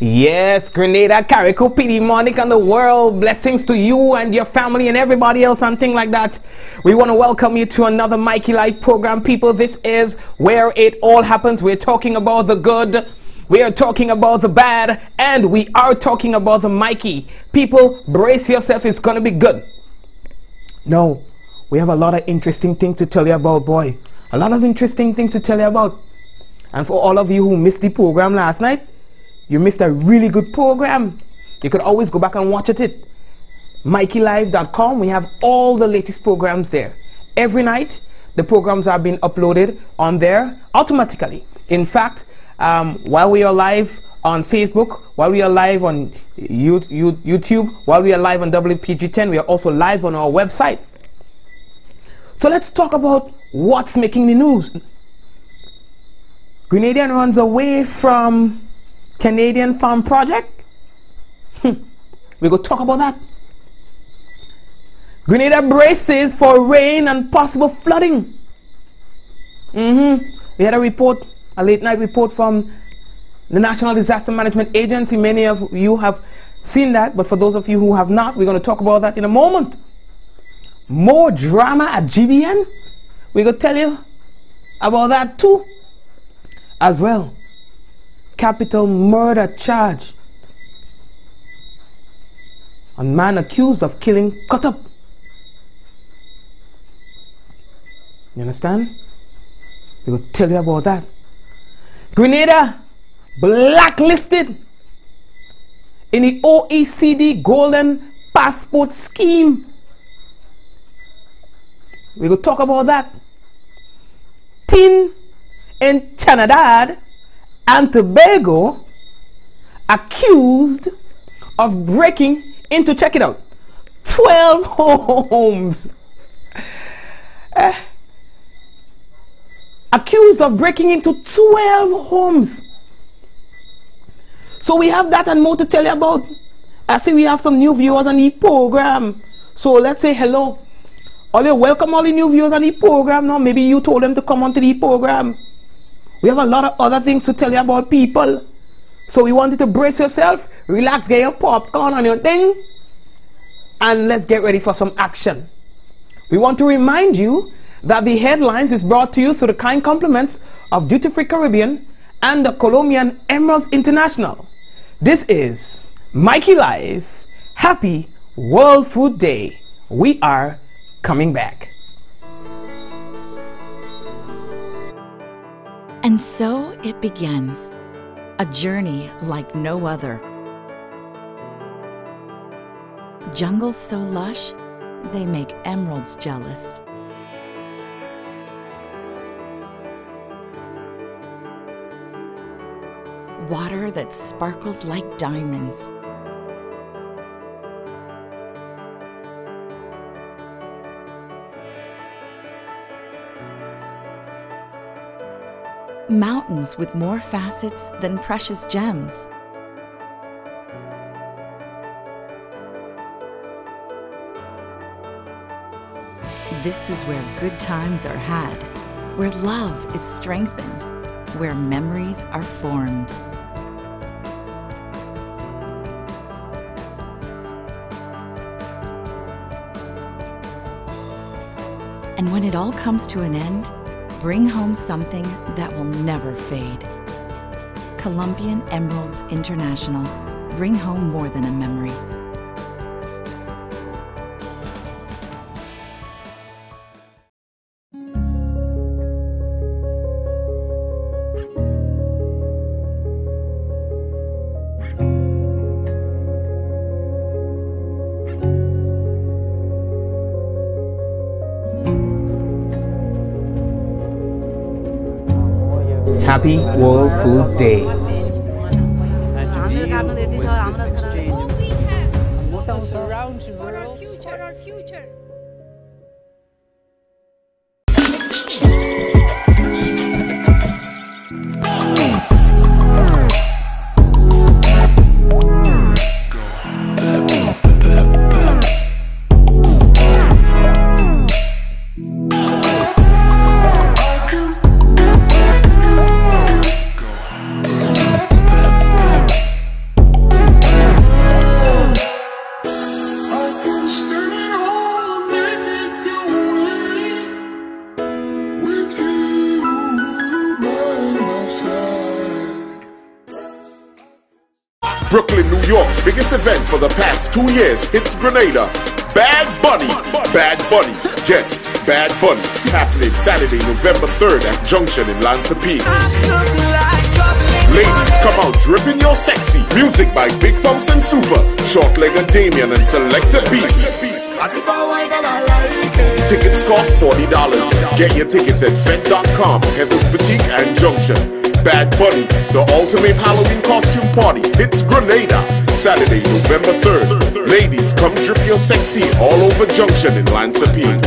Yes, Grenada, Carrico, PD, Monic, and the world. Blessings to you and your family and everybody else and things like that. We want to welcome you to another Mikey Live program, people. This is where it all happens. We're talking about the good, we are talking about the bad, and we are talking about the Mikey. People, brace yourself, it's going to be good. No, we have a lot of interesting things to tell you about, boy. A lot of interesting things to tell you about. And for all of you who missed the program last night, you missed a really good program. You could always go back and watch it. MikeyLive.com. We have all the latest programs there. Every night, the programs are being uploaded on there automatically. In fact, while we are live on Facebook, while we are live on YouTube, while we are live on WPG10, we are also live on our website. So let's talk about what's making the news. Grenadian runs away from Canadian farm project. We go talk about that. Grenada braces for rain and possible flooding. We had a report, a late night report from the National Disaster Management Agency. Many of you have seen that, but for those of you who have not, we're going to talk about that in a moment. More drama at GBN. We're going to tell you about that too as well. Capital murder charge on man accused of killing cut up. You understand? We will tell you about that. Grenada blacklisted in the OECD Golden Passport Scheme. We will talk about that. Teen in Trinidad and Tobago accused of breaking into, check it out, 12 homes. Accused of breaking into 12 homes. So we have that and more to tell you about. I see we have some new viewers on the program. So let's say hello. Welcome all the new viewers on the program now. Maybe you told them to come onto the program. We have a lot of other things to tell you about, people. So we want you to brace yourself, relax, get your popcorn on your thing, and let's get ready for some action. We want to remind you that the headlines is brought to you through the kind compliments of Duty Free Caribbean and the Colombian Emeralds International. This is Mikey Live. Happy World Food Day. We are coming back. And so it begins, a journey like no other. Jungles so lush, they make emeralds jealous. Water that sparkles like diamonds. Mountains with more facets than precious gems. This is where good times are had, where love is strengthened, where memories are formed. And when it all comes to an end, bring home something that will never fade. Colombian Emeralds International. Bring home more than a memory. Happy World Food Day. biggest event for the past 2 years hits Grenada. Bad Bunny. Bad Bunny. Yes, Bad Bunny. Happening Saturday, November 3rd at Junction in Lansapine. Ladies, come out dripping your sexy. Music by Big Pumps and Super, Short-Legged Damien and Selected Beast. Tickets cost $40. Get your tickets at Vet.com, Heather's Boutique and Junction. Bad Bunny, the ultimate Halloween costume party, hits Grenada. Saturday, November 3rd. Ladies, come drip your sexy all over Junction in Lansapine.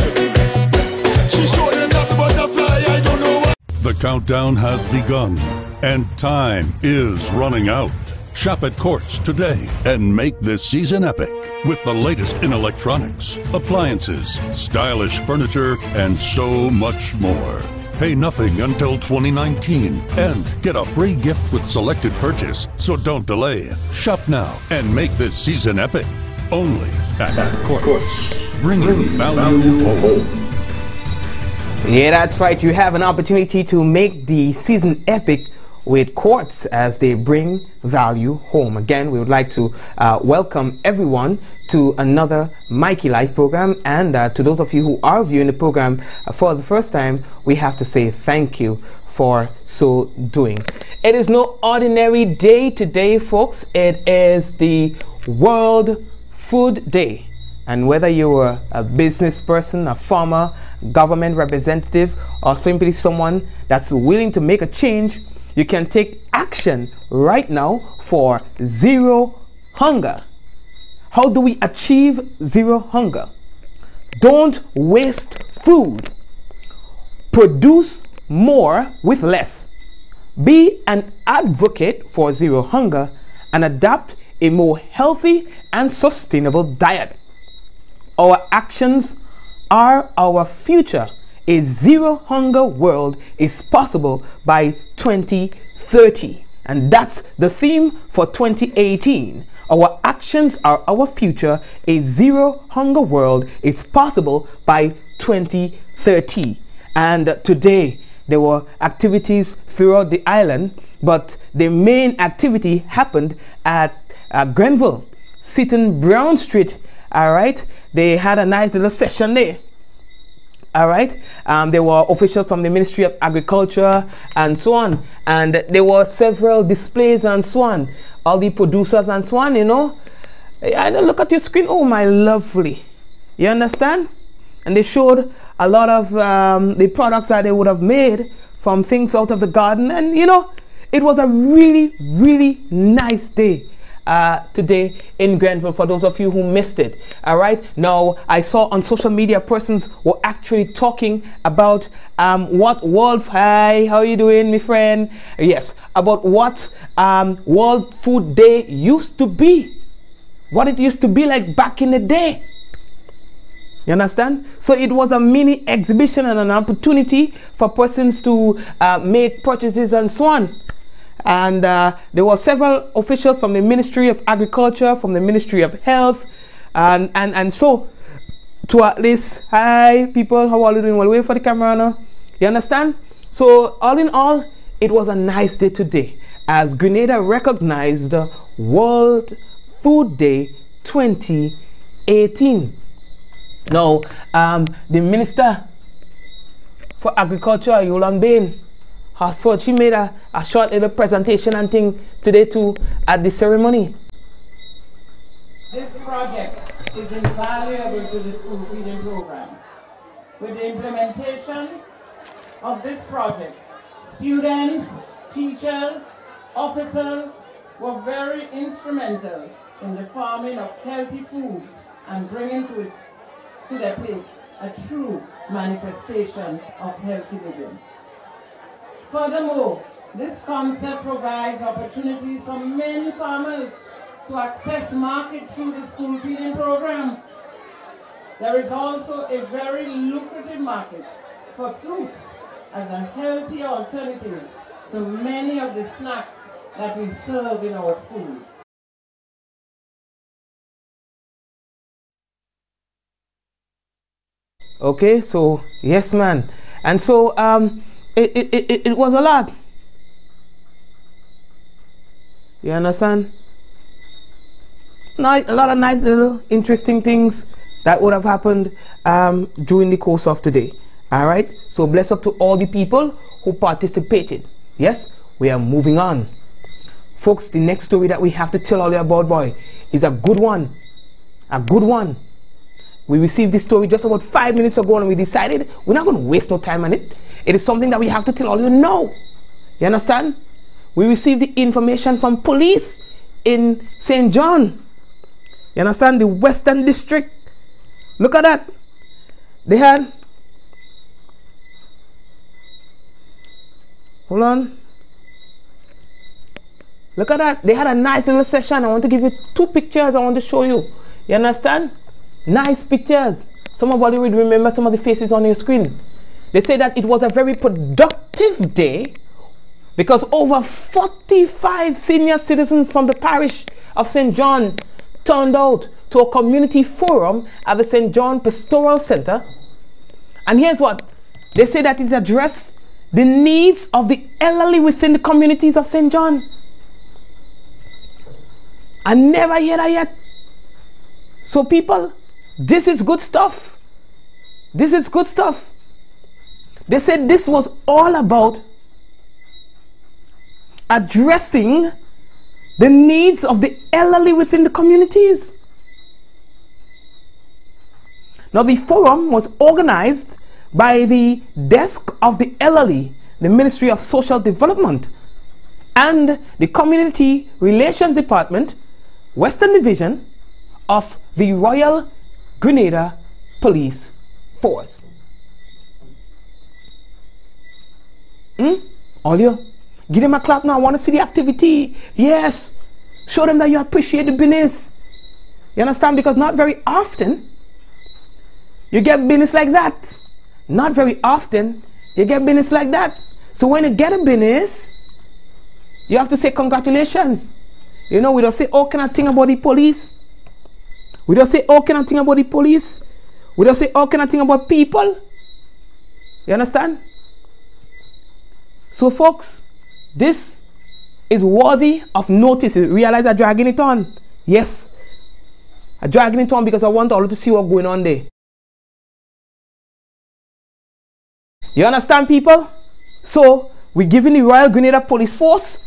The countdown has begun, and time is running out. Shop at Courts today and make this season epic with the latest in electronics, appliances, stylish furniture, and so much more. Pay nothing until 2019 and get a free gift with selected purchase, so don't delay. Shop now and make this season epic. Only at Courts. Bringing value home. Yeah, that's right. You have an opportunity to make the season epic with Quartz as they bring value home. Again, we would like to welcome everyone to another Mikey Life program, and to those of you who are viewing the program for the first time, we have to say thank you for so doing. It is no ordinary day today, folks. It is the World Food Day. And whether you're a business person, a farmer, government representative, or simply someone that's willing to make a change, you can take action right now for zero hunger. How do we achieve zero hunger? Don't waste food. Produce more with less. Be an advocate for zero hunger and adopt a more healthy and sustainable diet. Our actions are our future. A zero hunger world is possible by 2030. And that's the theme for 2018. Our actions are our future. A zero hunger world is possible by 2030. And today there were activities throughout the island, but the main activity happened at Grenville, Seaton Brown Street. All right, they had a nice little session there. All right, there were officials from the Ministry of Agriculture and so on, and there were several displays and so on. All the producers and so on, you know. I look at your screen. Oh, my lovely. You understand? And they showed a lot of the products that they would have made from things out of the garden, and you know, it was a really, really nice day. Today in Grenville, for those of you who missed it. All right, now I saw on social media persons were actually talking about what World, hi, how you doing, my friend? Yes, about what World Food Day used to be, what it used to be like back in the day. You understand? So it was a mini exhibition and an opportunity for persons to make purchases and so on. And there were several officials from the Ministry of Agriculture, from the Ministry of Health, and so to at least, hi people, how are you doing? Well, wait for the camera now. You understand? So all in all, it was a nice day today as Grenada recognized World Food Day 2018. Now, the Minister for Agriculture, Yolan Bain, Hasford, she made a short little presentation and thing today too at the ceremony. This project is invaluable to the school feeding program. With the implementation of this project, students, teachers, officers were very instrumental in the farming of healthy foods and bringing to their plates a true manifestation of healthy living. Furthermore, this concept provides opportunities for many farmers to access market through the school feeding program. There is also a very lucrative market for fruits as a healthy alternative to many of the snacks that we serve in our schools. Okay, so yes, man. And so it was a lot. You understand? a lot of nice little interesting things that would have happened during the course of today. All right, so bless up to all the people who participated. Yes, we are moving on. Folks, the next story that we have to tell all you about, boy, is a good one. A good one. We received this story just about 5 minutes ago, and we decided we're not going to waste no time on it. It is something that we have to tell all you know. You understand? We received the information from police in St. John. You understand? The Western District. Look at that. They had... Hold on. Look at that. They had a nice little session. I want to give you 2 pictures I want to show you. You understand? Nice pictures. Some of you will remember some of the faces on your screen. They say that it was a very productive day because over 45 senior citizens from the parish of St. John turned out to a community forum at the St. John Pastoral Center. And here's what they say, that it addressed the needs of the elderly within the communities of St. John. I never heard that yet. So people, this is good stuff. This is good stuff. They said this was all about addressing the needs of the elderly within the communities. Now the forum was organized by the Desk of the Elderly, the Ministry of Social Development, and the Community Relations Department, Western Division of the Royal Grenada Police Force. All you, give them a clap now. I want to see the activity. Yes, show them that you appreciate the business. You understand? Because not very often you get business like that. Not very often you get business like that. So when you get a business, you have to say congratulations. You know, we don't say, oh, can I think about the police? We don't say, oh, can I think about the police? We don't say, oh, can I think about people? You understand? So folks, this is worthy of notice. You realize I'm dragging it on. Yes, I'm dragging it on because I want all to see what's going on there. You understand, people? So we're giving the Royal Grenada Police Force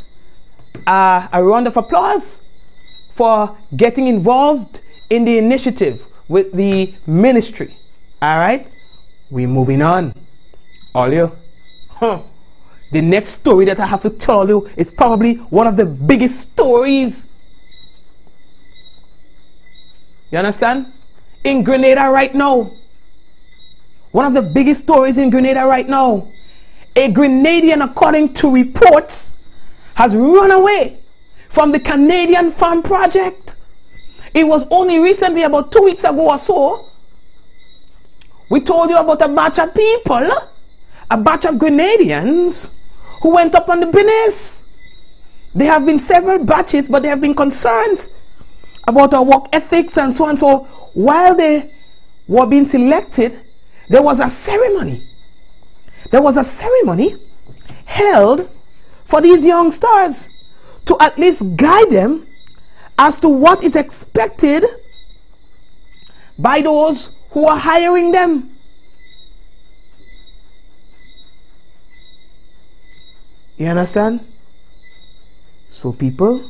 a round of applause for getting involved in the initiative with the ministry. All right, we're moving on. All you, the next story that I have to tell you is probably one of the biggest stories. You understand? In Grenada right now. One of the biggest stories in Grenada right now. A Grenadian, according to reports, has run away from the Canadian Farm Project. It was only recently, about 2 weeks ago or so, we told you about a batch of people, a batch of Grenadians who went up on the business. There have been several batches, but there have been concerns about our work ethics and so on. So while they were being selected, there was a ceremony. There was a ceremony held for these young stars to at least guide them as to what is expected by those who are hiring them. You understand? So people,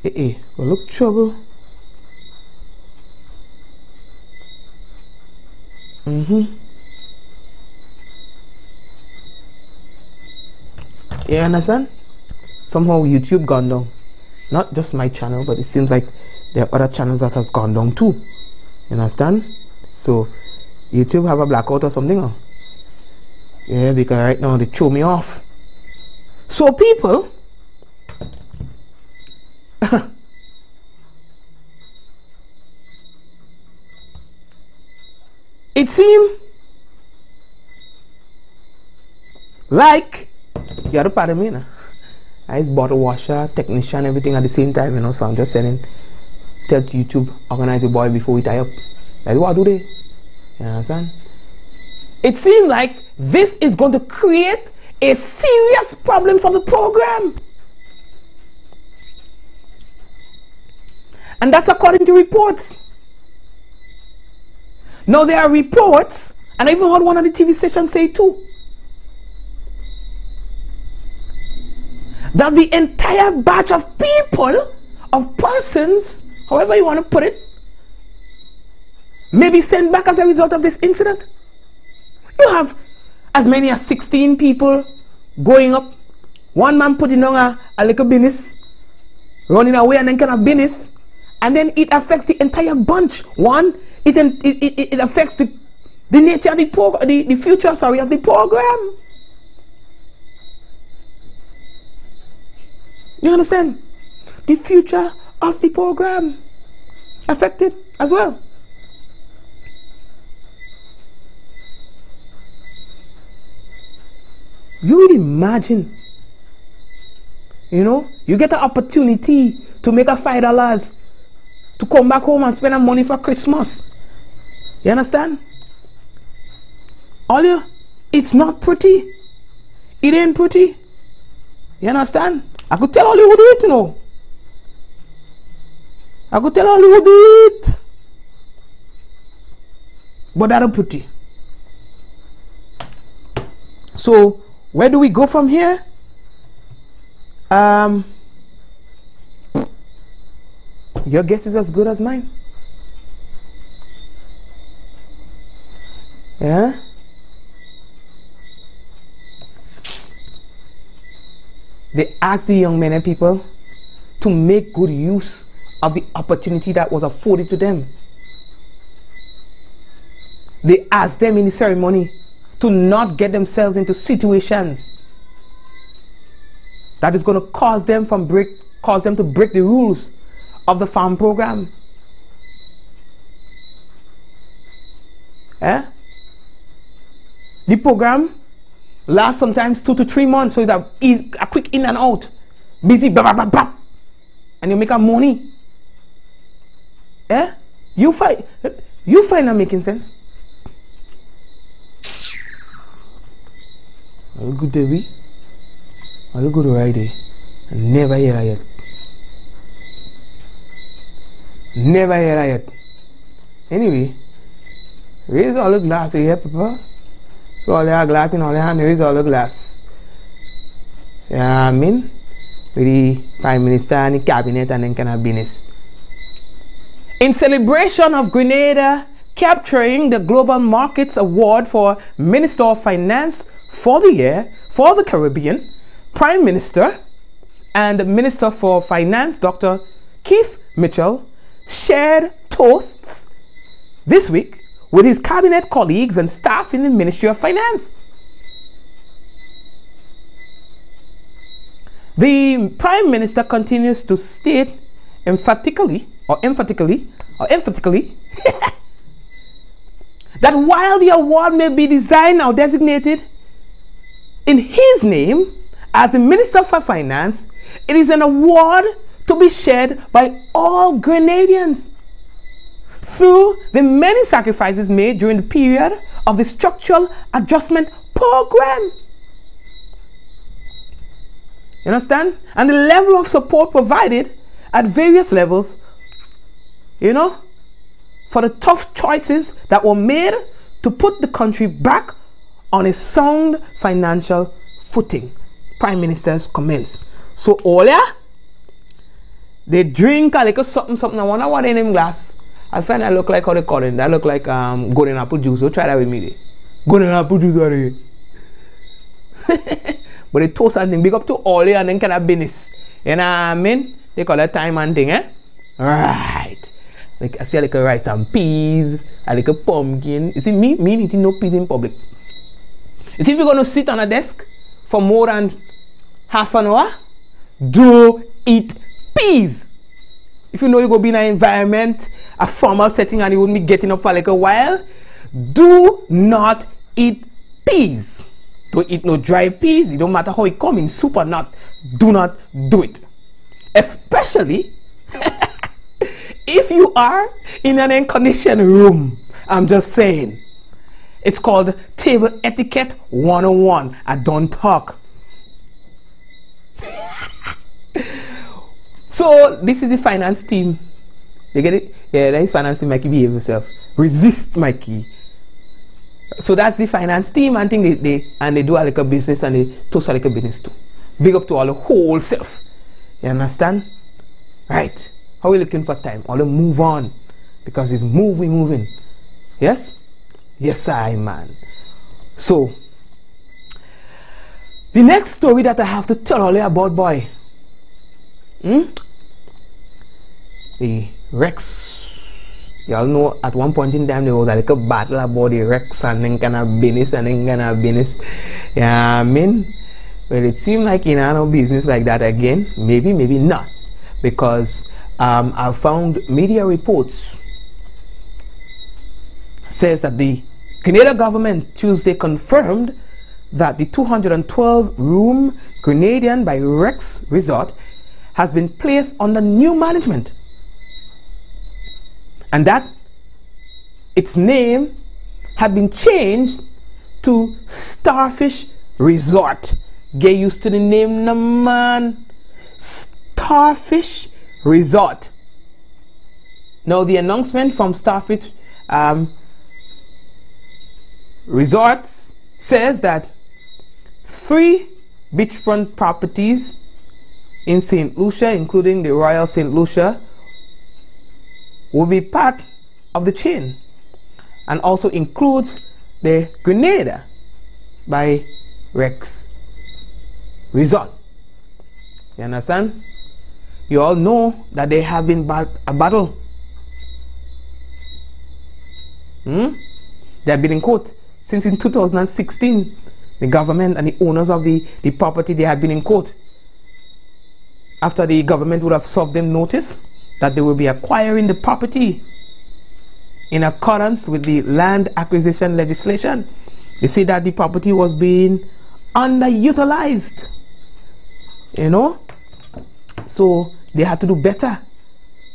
we look trouble. You understand? Somehow YouTube gone down. Not just my channel, but it seems like there are other channels that has gone down too. You understand? So YouTube have a blackout or something, huh? Yeah, because right now they throw me off. So people, it seemed like you have to pardon me now. I just bought a washer, technician, everything at the same time, you know. So I'm just saying, tell YouTube, organize the boy before we tie up. That's what I do they. You understand? It seems like this is going to create a serious problem for the program. And that's according to reports. Now there are reports, and I even heard one of the TV stations say too, that the entire batch of people, of persons, however you want to put it, may be sent back as a result of this incident. You have as many as 16 people going up. One man putting on a little business, running away and then kind of business, and then it affects the entire bunch. One, it affects the nature of the future, sorry, of the program. You understand? The future of the program affected as well. You would imagine, you know, you get an opportunity to make a $5 to come back home and spend that money for Christmas. You understand? It's not pretty. It ain't pretty. You understand? I could tell all you who do it, you know. I could tell all you who do it. But that ain't pretty. So, where do we go from here? Your guess is as good as mine. Yeah? They asked the young men and people to make good use of the opportunity that was afforded to them. They asked them in the ceremony to not get themselves into situations that is going to cause them to break the rules of the farm program. Eh? The program lasts sometimes 2 to 3 months, so it's a quick in and out, busy, blah, blah, blah, blah, and you make a money. Eh? You find that making sense? Are you good, Debbie? Are you good right there? I never hear that yet. Never hear that yet. Anyway, raise all the glass here, Papa. So all your glass in all your hand, raise all the glass. Yeah, I mean, with the Prime Minister and the Cabinet and then kind of business. In celebration of Grenada capturing the Global Markets Award for Minister of Finance for the year for the Caribbean, Prime Minister and Minister for Finance, Dr. Keith Mitchell, shared toasts this week with his cabinet colleagues and staff in the Ministry of Finance. The Prime Minister continues to state emphatically that while the award may be designed or designated in his name as the Minister for Finance, it is an award to be shared by all Grenadians through the many sacrifices made during the period of the structural adjustment program. You understand? And the level of support provided at various levels, you know, for the tough choices that were made to put the country back on a sound financial footing. Prime Minister's comments. So all they drink a little something. I wonder what in them glass. I find that look like how they call it. That look like golden apple juice. So try that with me there. Golden apple juice are there. But they toast something big up to all and then kind of business. You know what I mean? They call that time and thing, eh? Right. Like I see a little rice and peas, a little pumpkin. You see, me eating no peas in public. You see, if you're going to sit on a desk for more than half an hour, do eat peas. If you know you're going to be in an environment, a formal setting, and you wouldn't be getting up for like a while, do not eat peas. Don't eat no dry peas. It don't matter how it comes in soup or not. Do not do it. Especially if you are in an air-conditioned room. I'm just saying. It's called Table Etiquette 101. I don't talk. So this is the finance team You get it? Yeah, that is financing Mikey behave yourself. Resist Mikey. So that's the finance team and thing they do a little business and they toast a little business too. Big up to all the whole self. You understand? Right. How are we looking for time? All the move on. Because it's moving. Yes? Yes, I man. So the next story that I have to tell all you about, boy. The Rex. Y'all know at one point in time there was a little battle about the Rex and then kind of business and then kind of business. Yeah, I mean, well, it seemed like in no business like that again. Maybe not, because I found media reports says that the Canadian government Tuesday confirmed that the 212-room Grenadian by Rex Resort has been placed under new management, and that its name had been changed to Starfish Resort. Get used to the name, no man. Starfish Resort. Now the announcement from Starfish Resorts says that 3 beachfront properties in St. Lucia, including the Royal St. Lucia, will be part of the chain, and also includes the Grenada by Rex Resort. You understand? You all know that there have been a battle. They have been in court since in 2016. The government and the owners of the property, they had been in court after the government would have served them notice that they will be acquiring the property in accordance with the land acquisition legislation. They say that the property was being underutilized, you know, so they had to do better.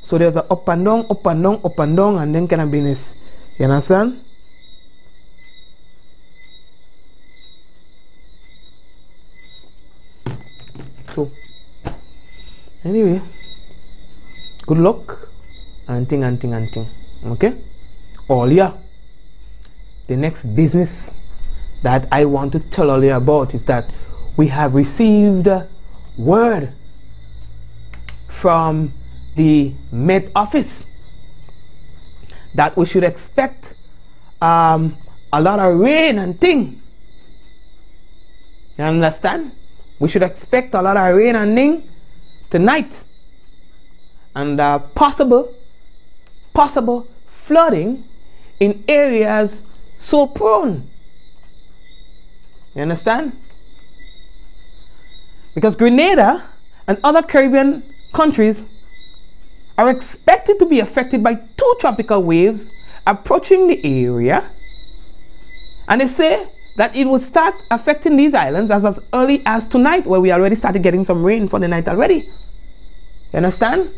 So there's a up and down, and then kind of business. You understand? So anyway, good luck and thing. Okay? All yeah. The next business that I want to tell all you about is that we have received word from the Met Office that we should expect a lot of rain and thing. You understand? We should expect a lot of rain and thing tonight, and possible flooding in areas so prone. You understand? Because Grenada and other Caribbean countries are expected to be affected by 2 tropical waves approaching the area, and they say that it will start affecting these islands as early as tonight, where we already started getting some rain for the night already. You understand?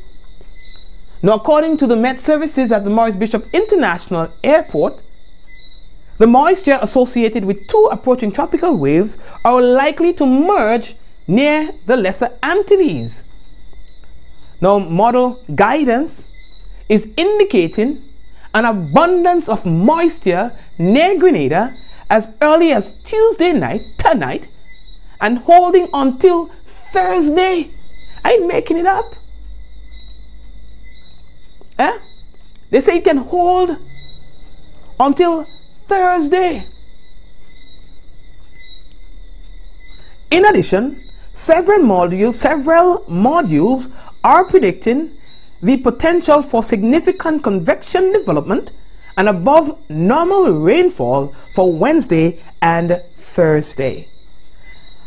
Now, according to the Met Services at the Maurice Bishop International Airport, the moisture associated with 2 approaching tropical waves are likely to merge near the Lesser Antilles. Now, model guidance is indicating an abundance of moisture near Grenada as early as Tuesday night, tonight, and holding until Thursday. I ain't making it up. They say it can hold until Thursday. In addition, several modules are predicting the potential for significant convection development and above normal rainfall for Wednesday and Thursday.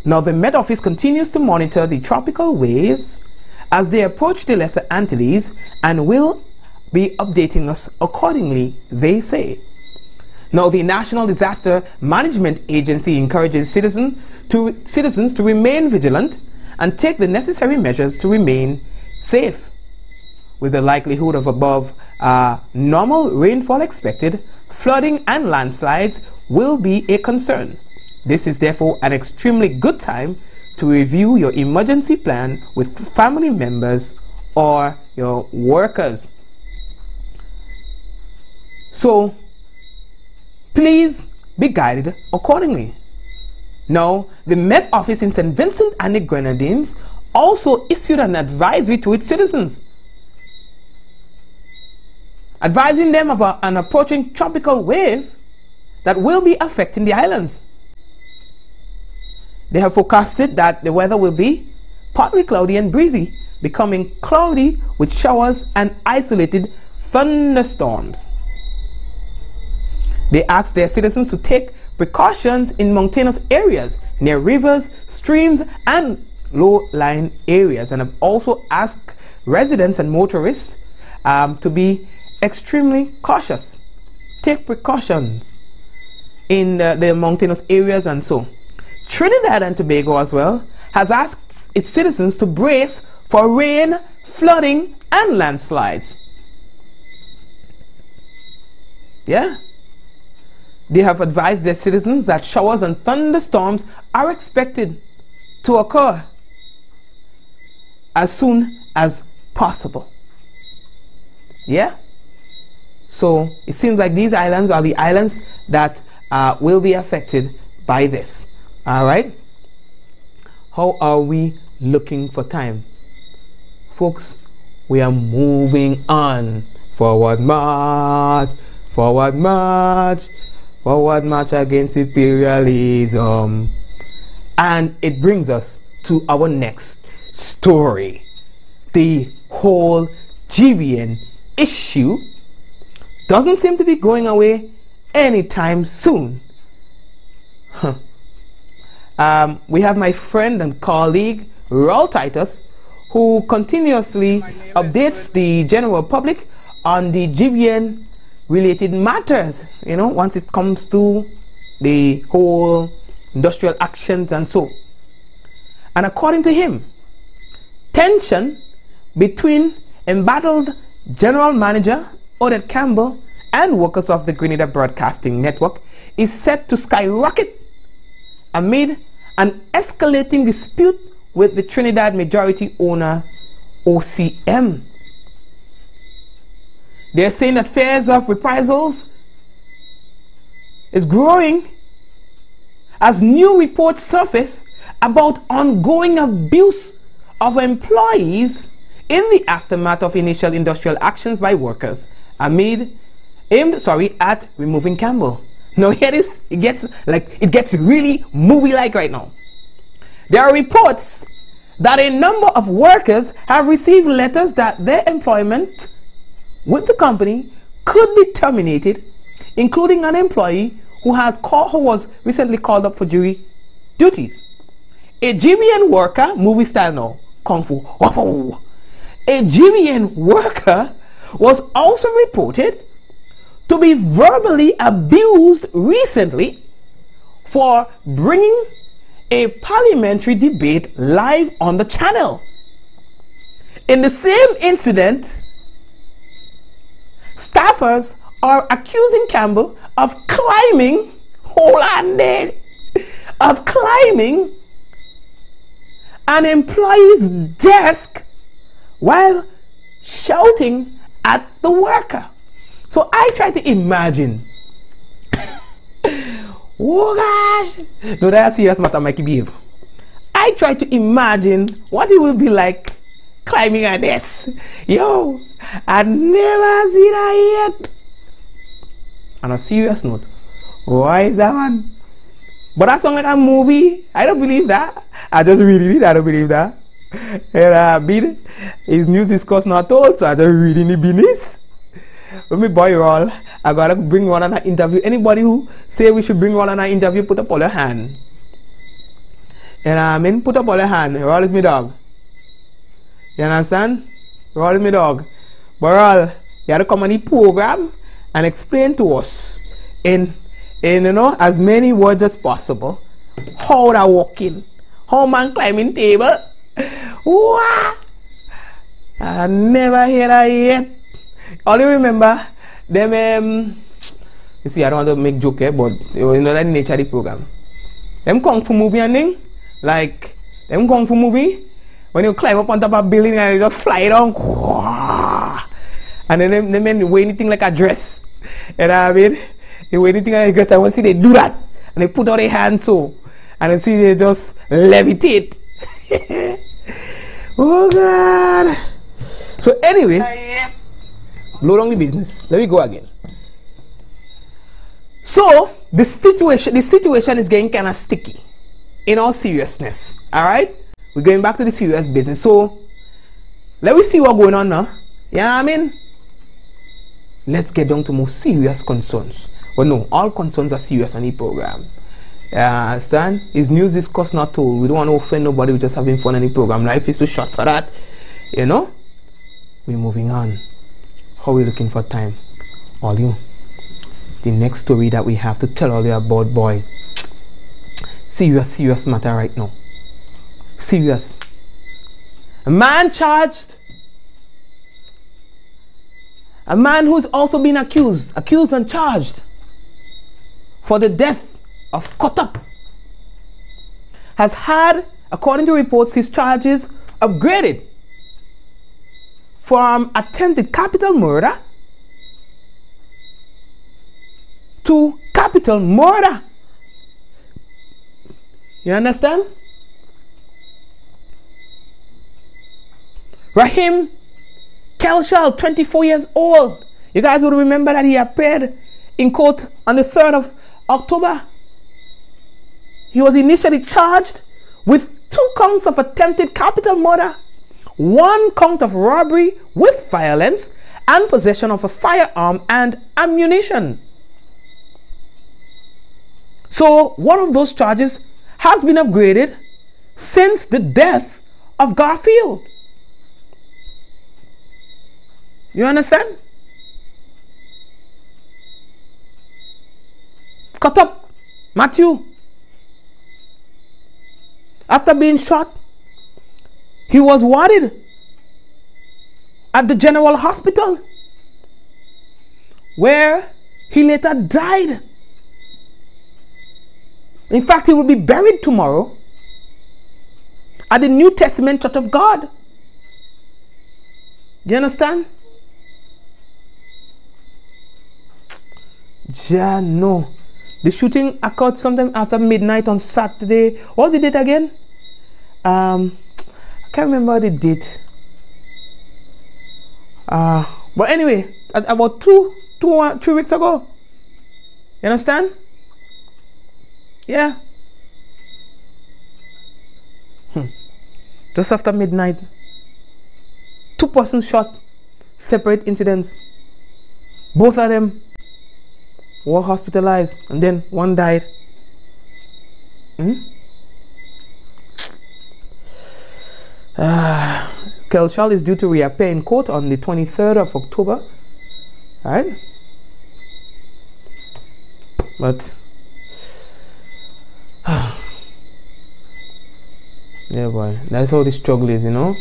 Now, the Met Office continues to monitor the tropical waves as they approach the Lesser Antilles and will be updating us accordingly, they say. Now, the National Disaster Management Agency encourages citizens to remain vigilant and take the necessary measures to remain safe. With the likelihood of above normal rainfall expected, flooding and landslides will be a concern. This is therefore an extremely good time to review your emergency plan with family members or your workers. So please be guided accordingly. Now, the Met Office in St. Vincent and the Grenadines also issued an advisory to its citizens, advising them of an approaching tropical wave that will be affecting the islands. They have forecasted that the weather will be partly cloudy and breezy, becoming cloudy with showers and isolated thunderstorms. They asked their citizens to take precautions in mountainous areas, near rivers, streams, and low-lying areas, and have also asked residents and motorists to be extremely cautious. Take precautions in the mountainous areas and so. Trinidad and Tobago as well has asked its citizens to brace for rain, flooding, and landslides. Yeah. They have advised their citizens that showers and thunderstorms are expected to occur as soon as possible. Yeah? So it seems like these islands are the islands that will be affected by this. All right? How are we looking for time? Folks, we are moving on. Forward march, forward march, forward march against imperialism. And it brings us to our next story. The whole GBN issue doesn't seem to be going away anytime soon. We have my friend and colleague Raul Titus, who continuously updates the general public on the GBN related matters, you know, once it comes to the whole industrial actions and so. And according to him, tension between embattled General Manager Odette Campbell and workers of the Grenada Broadcasting Network is set to skyrocket amid an escalating dispute with the Trinidad majority owner OCM. They're saying that fears of reprisals is growing as new reports surface about ongoing abuse of employees in the aftermath of initial industrial actions by workers aimed at removing Campbell. Now here this, it gets really movie-like right now. There are reports that a number of workers have received letters that their employment with the company could be terminated, including an employee who was recently called up for jury duties. A GBN worker, movie style now, Kung Fu. A GBN worker was also reported to be verbally abused recently for bringing a parliamentary debate live on the channel. In the same incident, staffers are accusing Campbell of climbing an employee's desk while shouting at the worker. So I try to imagine. Oh gosh! No, that's serious matter, Mikey behave. I try to imagine what it would be like climbing a desk. Yo, I never seen that yet. On a serious note, why is that one? But that sounds like a movie. I don't believe that. I just reading it. I don't believe that. And his news is course not told, so I just reading the business. When me boy roll, I gotta bring one on an interview. Anybody who say we should bring one on an interview, put up all your hand. And I mean, put up all your hand. Roll is me dog. You understand? Roll is me dog. But Roll, you have to come on the program and explain to us in you know, as many words as possible how that walking, how man climbing table. Wow! I never hear that yet. Only remember them. You see, I don't want to make joke here, but you know that nature of the program. Them kung fu movie and thing, like them kung fu movie when you climb up on top of a building and you just fly down, and then they men wear anything like a dress. You know what I mean? The way they think I guess I want to see they do that. And they put out their hands so. And then see they just levitate. Oh God. So anyway, load on the business. Let me go again. So the situation is getting kind of sticky. In all seriousness. Alright? We're going back to the serious business. So let me see what's going on now. You know what I mean? Let's get down to more serious concerns. Well, no, all concerns are serious on the program. Understand? It's news discussed, not told. We don't want to offend nobody. We're just having fun on the program. Life is too short for that. You know? We're moving on. How are we looking for time? All you. The next story that we have to tell all you about, boy. Serious matter right now. Serious. A man charged. A man who's also been accused and charged for the death of Kotop has had, according to reports, his charges upgraded from attempted capital murder to capital murder. You understand? Rahim Kelshal, 24 years old. You guys would remember that he appeared in court on the 3rd of October. He was initially charged with 2 counts of attempted capital murder, 1 count of robbery with violence, and possession of a firearm and ammunition. So one of those charges has been upgraded since the death of Garfield. You understand? Cut up Matthew. After being shot, he was warded at the General Hospital, where he later died. In fact, he will be buried tomorrow at the New Testament Church of God. Do you understand? Yeah, no. The shooting occurred sometime after midnight on Saturday. What was the date again? I can't remember the date. But anyway, about 3 weeks ago. You understand? Yeah. Just after midnight. 2 persons shot. Separate incidents. Both of them were hospitalized, and then one died. Kelshal is due to reappear in court on the 23rd of October. Alright? But yeah, boy, that's how the struggle is, you know.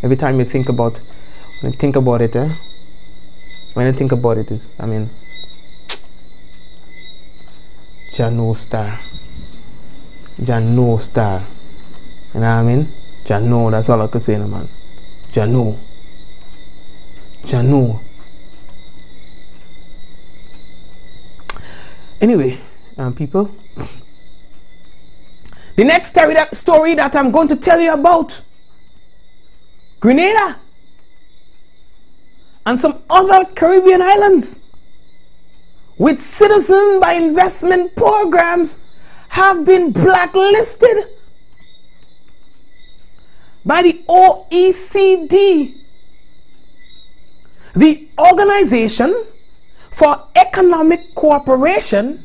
Every time you think about, when you think about it, is, I mean, Jano Star. Jano Star. You know what I mean? Jano, that's all I can say, no, man. Jano. Jano. Anyway, people, the next story that I'm going to tell you about, Grenada and some other Caribbean islands with citizen by investment programs have been blacklisted by the OECD, the Organization for Economic Cooperation.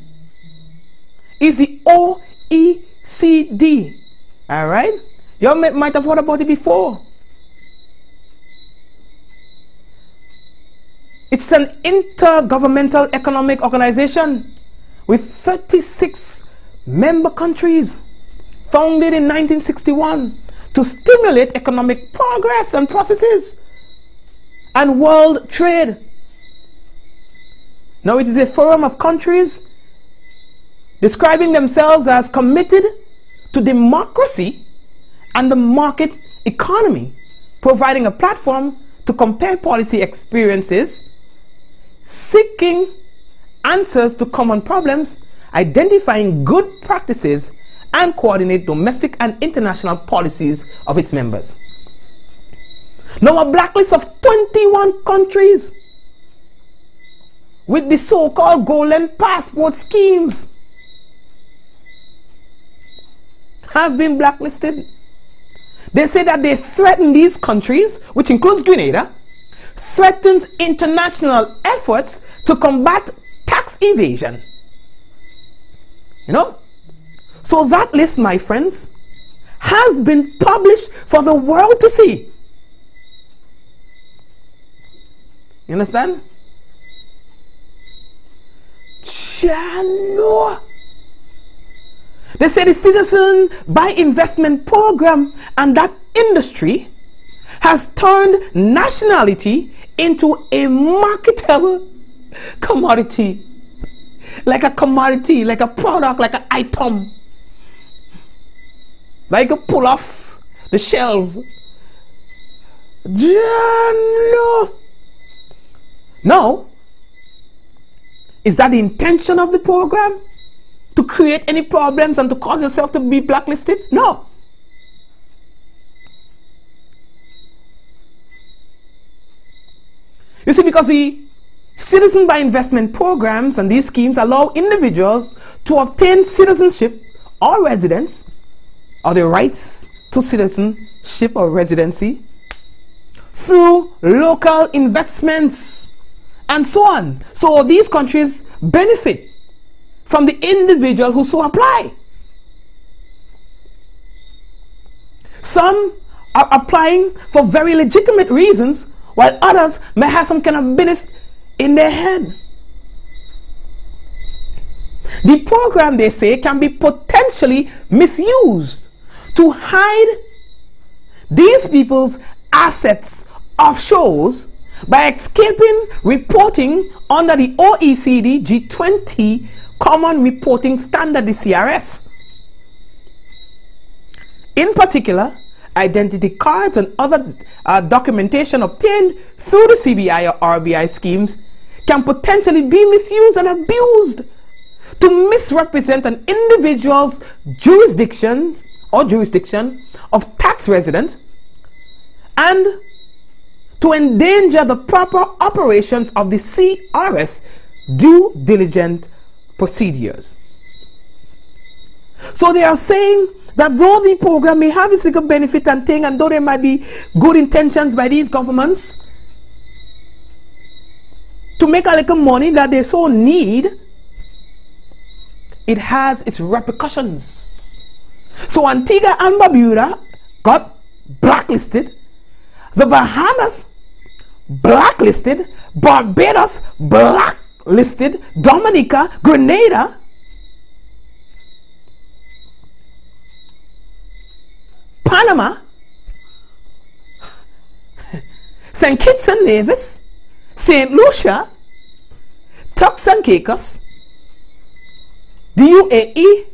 Is the OECD. All right, you might have heard about it before. It's an intergovernmental economic organization with 36 member countries, founded in 1961 to stimulate economic progress and processes and world trade. Now, it is a forum of countries describing themselves as committed to democracy and the market economy, providing a platform to compare policy experiences, seeking answers to common problems, identifying good practices, and coordinate domestic and international policies of its members. Now a blacklist of 21 countries with the so-called golden passport schemes have been blacklisted. They say that they threaten these countries, which includes Grenada, threatens international efforts to combat tax evasion. You know? So that list, my friends, has been published for the world to see. You understand? Chano. They say the Citizen by Investment Program and that industry has turned nationality into a marketable commodity. Like a commodity, like a product, like an item. Like a pull off the shelf. Chano. Now, is that the intention of the program? To create any problems and to cause yourself to be blacklisted? No. You see, because the Citizen by Investment programs and these schemes allow individuals to obtain citizenship or residence, or the rights to citizenship or residency, through local investments and so on. So these countries benefit from the individual who so apply. Some are applying for very legitimate reasons, while others may have some kind of business in their head. The program, they say, can be potentially misused to hide these people's assets offshores by escaping reporting under the OECD G20 Common Reporting Standard, the CRS. In particular, identity cards and other documentation obtained through the CBI or RBI schemes can potentially be misused and abused to misrepresent an individual's jurisdiction of tax residence and to endanger the proper operations of the CRS due diligence procedures. So they are saying that though the program may have its legal benefit and thing, and though there might be good intentions by these governments to make a little money that they so need, it has its repercussions. So Antigua and Barbuda got blacklisted, the Bahamas blacklisted, Barbados blacklisted, Dominica, Grenada, Panama, St. Kitts and Nevis, St. Lucia, Turks and Caicos, the UAE,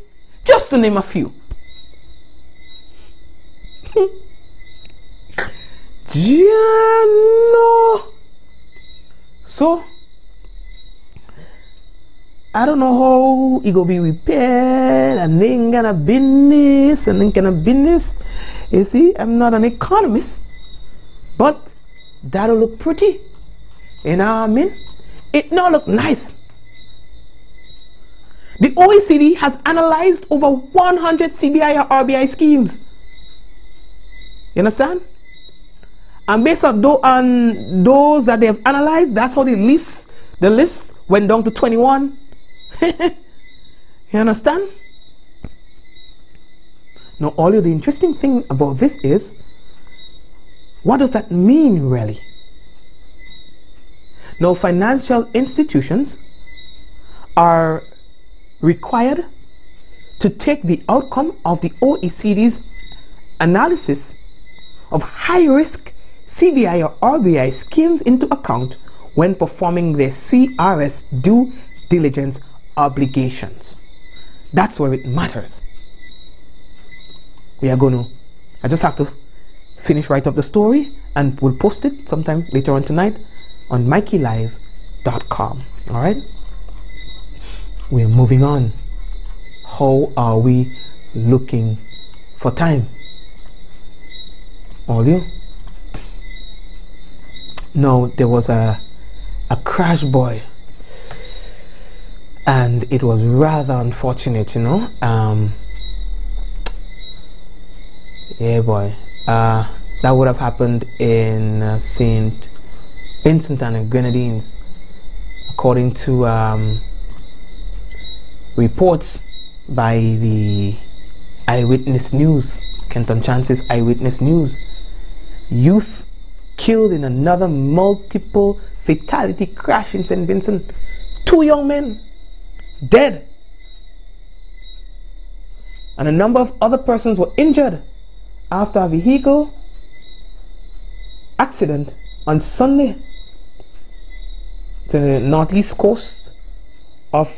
just to name a few. No. So I don't know how it gonna be repaired and then gonna business and then gonna business. You see, I'm not an economist, but that'll look pretty. You know what I mean? It not look nice. The OECD has analyzed over 100 CBI or RBI schemes. You understand? And based on those that they have analyzed, that's how the list went down to 21. You understand? Now, all of the interesting thing about this is, what does that mean really? Now, financial institutions are required to take the outcome of the OECD's analysis of high-risk CBI or RBI schemes into account when performing their CRS due diligence obligations. That's where it matters. I just have to finish write up the story and we'll post it sometime later on tonight on Mikey Live gmail.com. All right, we're moving on. How are we looking for time? All you? No, there was a crash, boy, and it was rather unfortunate, you know. Yeah, boy. That would have happened in St. Vincent and the Grenadines, according to reports by the Eyewitness News, Kenton Chance's Eyewitness News. Youth killed in another multiple fatality crash in St. Vincent. 2 young men dead, and a number of other persons were injured after a vehicle accident on Sunday to the northeast coast of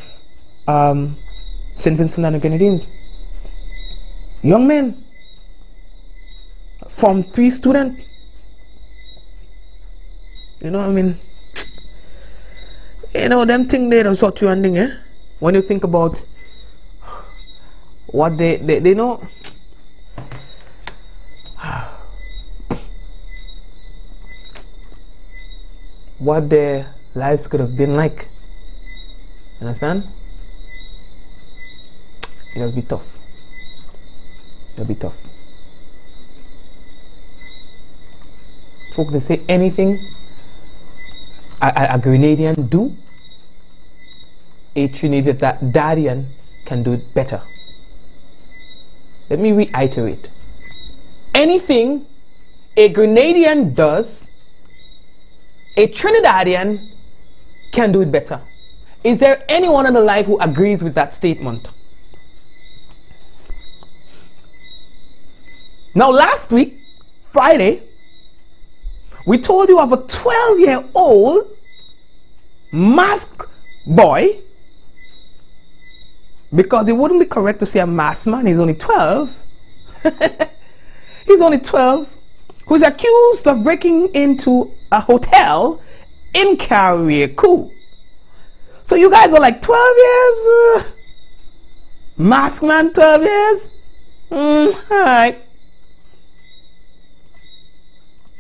St. Vincent and the Grenadines. Young men, Form 3 student. You know what I mean? You know, them thing they don't sort you and thing, eh? When you think about what they know. What their lives could have been like. You understand? It'll be tough. It'll be tough. Folk, they say anything a Grenadian do, a Trinidadian can do it better. Let me reiterate. Anything a Grenadian does, a Trinidadian can do it better. Is there anyone in the life who agrees with that statement? Now, last week, Friday, we told you of a 12-year-old masked boy, because it wouldn't be correct to say a masked man. He's only 12. He's only 12, who's accused of breaking into a hotel in Carriacou. So you guys are like, 12 years? Masked man, 12 years? Alright.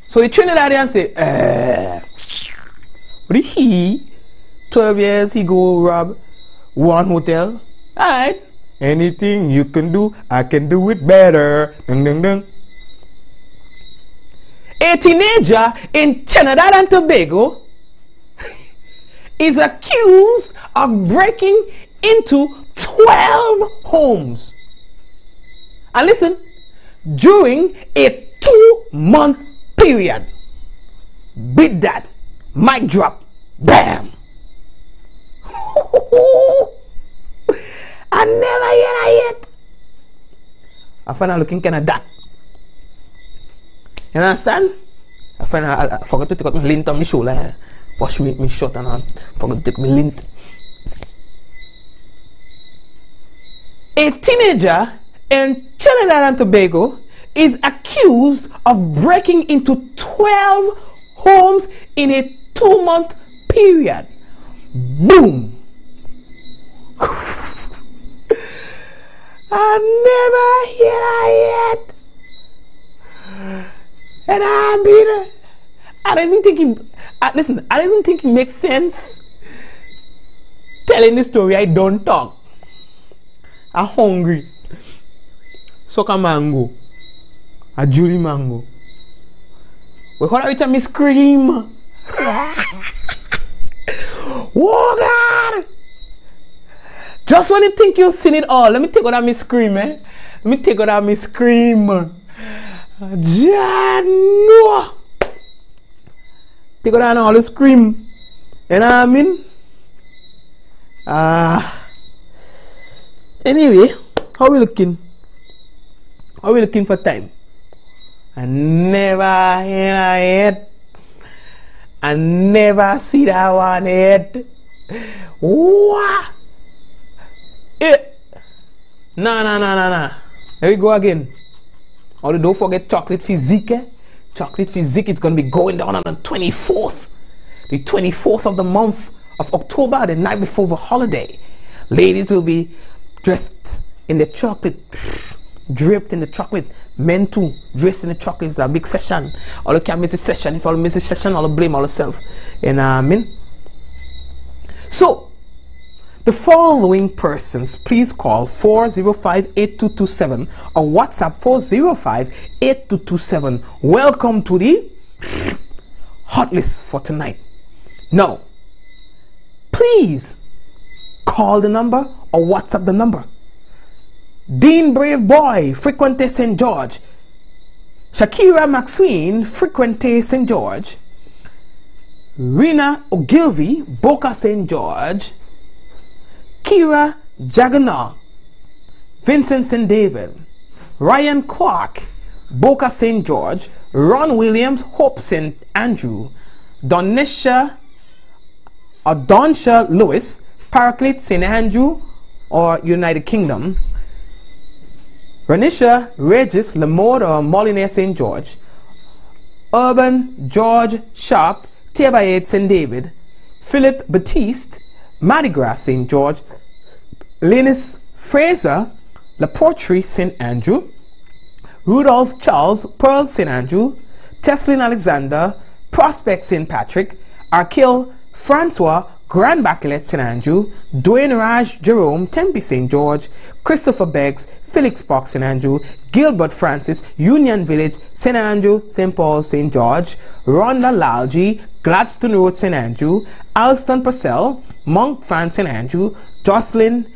So the Trinidadian say, but he, 12 years, he go rob one hotel. Alright. Anything you can do, I can do it better. Dun, dun, dun. A teenager in Trinidad and Tobago is accused of breaking into 12 homes. And listen, during a 2-month period. Beat that. Mic drop. Bam. I never hear that yet. I find out looking kind of dark. You understand? I find out I forgot to take out my lint on my shoulder. Wash me short and I forgot to take my lint. A teenager in Trinidad and Tobago is accused of breaking into 12 homes in a 2-month period. Boom. I never hear that yet. And I don't even think listen, I don't even think it makes sense telling the story. I don't talk. I'm hungry. Suck a mango. A Julie mango. Wait, what are you telling me? Scream. Oh God! Just when you think you've seen it all, let me take out that me scream, eh? Let me take out that me scream. Jano! Take out that all the scream. You know what I mean? Anyway, how we looking? How we looking for time? I never hear that yet. I never see that one yet. What? Nah. There we go again. Although don't forget chocolate physique. Eh? Chocolate physique is going to be going down on the 24th. The 24th of the month of October, the night before the holiday. Ladies will be dressed in the chocolate, draped in the chocolate. Men too, dressed in the chocolate. It's a big session. All you can miss a session. If all miss a session, all blame all yourself. And so, the following persons, please call 405-8227 or WhatsApp 405-8227. Welcome to the hot list for tonight. Now, please call the number or WhatsApp the number. Dean Brave Boy, Frequente St. George. Shakira Maxine, Frequente St. George. Rina Ogilvy, Boca St. George. Kira Jagana, Vincent St. David. Ryan Clark, Boca St. George. Ron Williams, Hope St. Andrew. Donisha Lewis, Paraclete St. Andrew or United Kingdom. Renisha Regis Lamode or Molyneux St. George. Urban George Sharp, Tebayet St. David. Philip Batiste, Mardi Gras St. George. Linus Fraser, La Porterie St. Andrew. Rudolph Charles, Pearl St. Andrew. Teslin Alexander, Prospect St. Patrick. Arkil Francois, Grand Bachelet St. Andrew. Dwayne Raj Jerome, Tempe St. George. Christopher Beggs, Felix Park St. Andrew. Gilbert Francis, Union Village St. Andrew, St. Paul St. George. Rhonda Lalji, Gladstone Road St. Andrew. Alston Purcell, Monk Fan St. Andrew. Jocelyn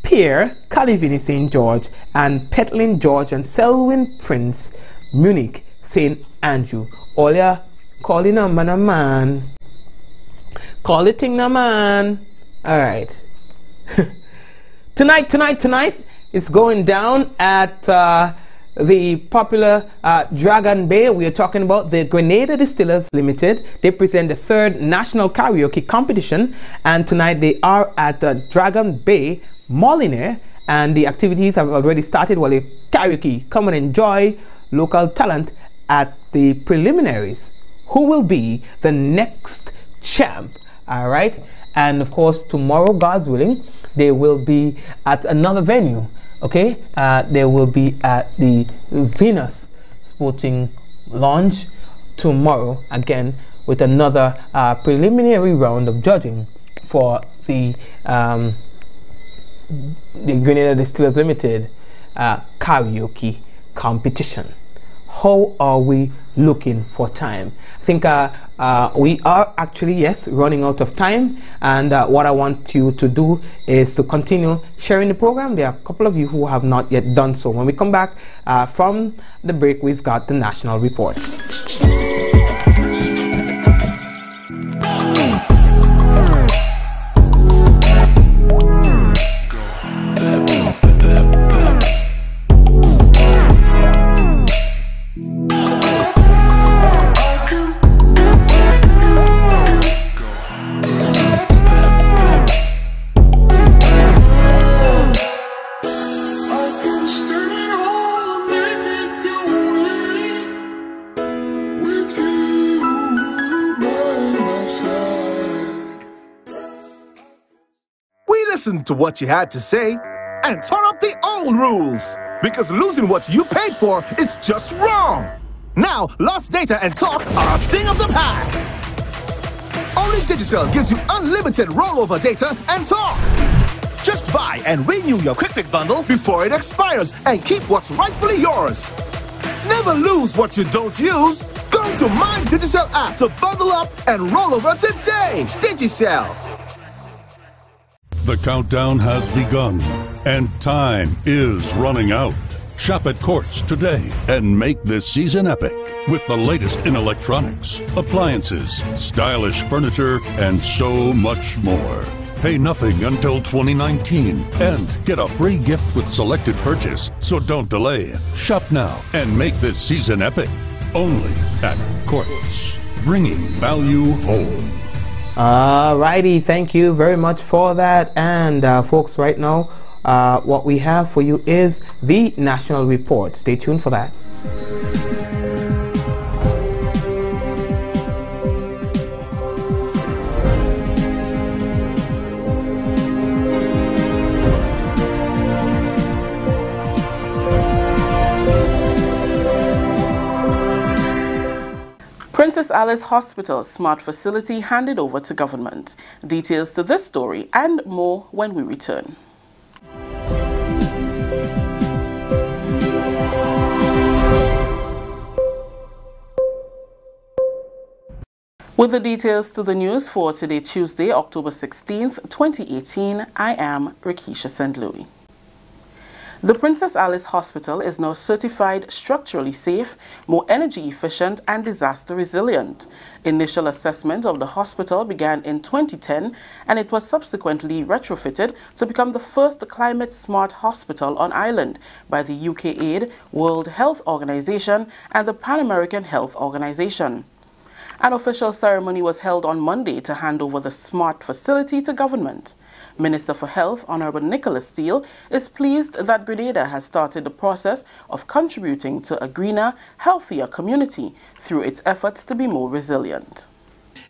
Pierre, Calivini St. George. And Petlin George and Selwyn Prince, Munich St. Andrew. Olia, call in a man. Call it thing, man. All right. Tonight is going down at the popular Dragon Bay. We are talking about the Grenada Distillers Limited. They present the 3rd National Karaoke Competition, and tonight they are at Dragon Bay Molyneux, and the activities have already started. While the karaoke, come and enjoy local talent at the preliminaries. Who will be the next champ? All right, and of course tomorrow, God's willing, they will be at another venue. Okay, they will be at the Venus Sporting Lounge tomorrow again with another preliminary round of judging for the Grenada Distillers Limited karaoke competition. How are we looking for time? I think we are actually, yes, running out of time, and what I want you to do is to continue sharing the program. There are a couple of you who have not yet done so. When we come back from the break, we've got the National Report. Listen to what you had to say and turn up the old rules, because losing what you paid for is just wrong. Now, lost data and talk are a thing of the past. Only Digicel gives you unlimited rollover data and talk. Just buy and renew your QuickPick bundle before it expires and keep what's rightfully yours. Never lose what you don't use. Go to My Digicel app to bundle up and roll over today. Digicel. The countdown has begun, and time is running out. Shop at Courts today and make this season epic with the latest in electronics, appliances, stylish furniture, and so much more. Pay nothing until 2019 and get a free gift with selected purchase, so don't delay. Shop now and make this season epic. Only at Courts, bringing value home. Alrighty, thank you very much for that. And folks, right now what we have for you is the National Report. Stay tuned for that. Princess Alice Hospital's smart facility handed over to government. Details to this story and more when we return. With the details to the news for today, Tuesday, October 16th, 2018, I am Rikisha St. Louis. The Princess Alice Hospital is now certified structurally safe, more energy efficient and disaster resilient. Initial assessment of the hospital began in 2010 and it was subsequently retrofitted to become the first climate smart hospital on island by the UKAID, World Health Organization and the Pan American Health Organization. An official ceremony was held on Monday to hand over the smart facility to government. Minister for Health, Honorable Nicholas Steele, is pleased that Grenada has started the process of contributing to a greener, healthier community through its efforts to be more resilient.